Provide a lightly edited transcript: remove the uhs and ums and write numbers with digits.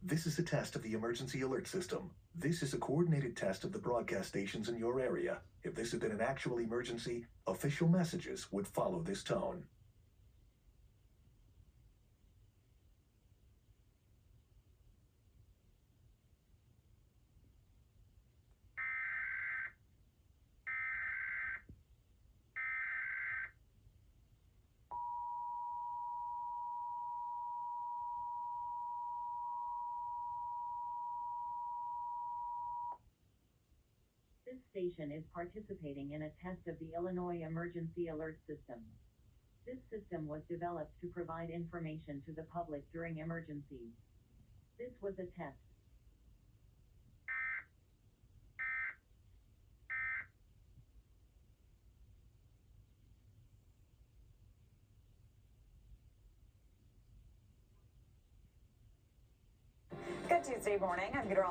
This is a test of the emergency alert system. This is a coordinated test of the broadcast stations in your area. If this had been an actual emergency, official messages would follow this tone. This station is participating in a test of the Illinois Emergency Alert System. This system was developed to provide information to the public during emergencies. This was a test. Good Tuesday morning. I'm Peter.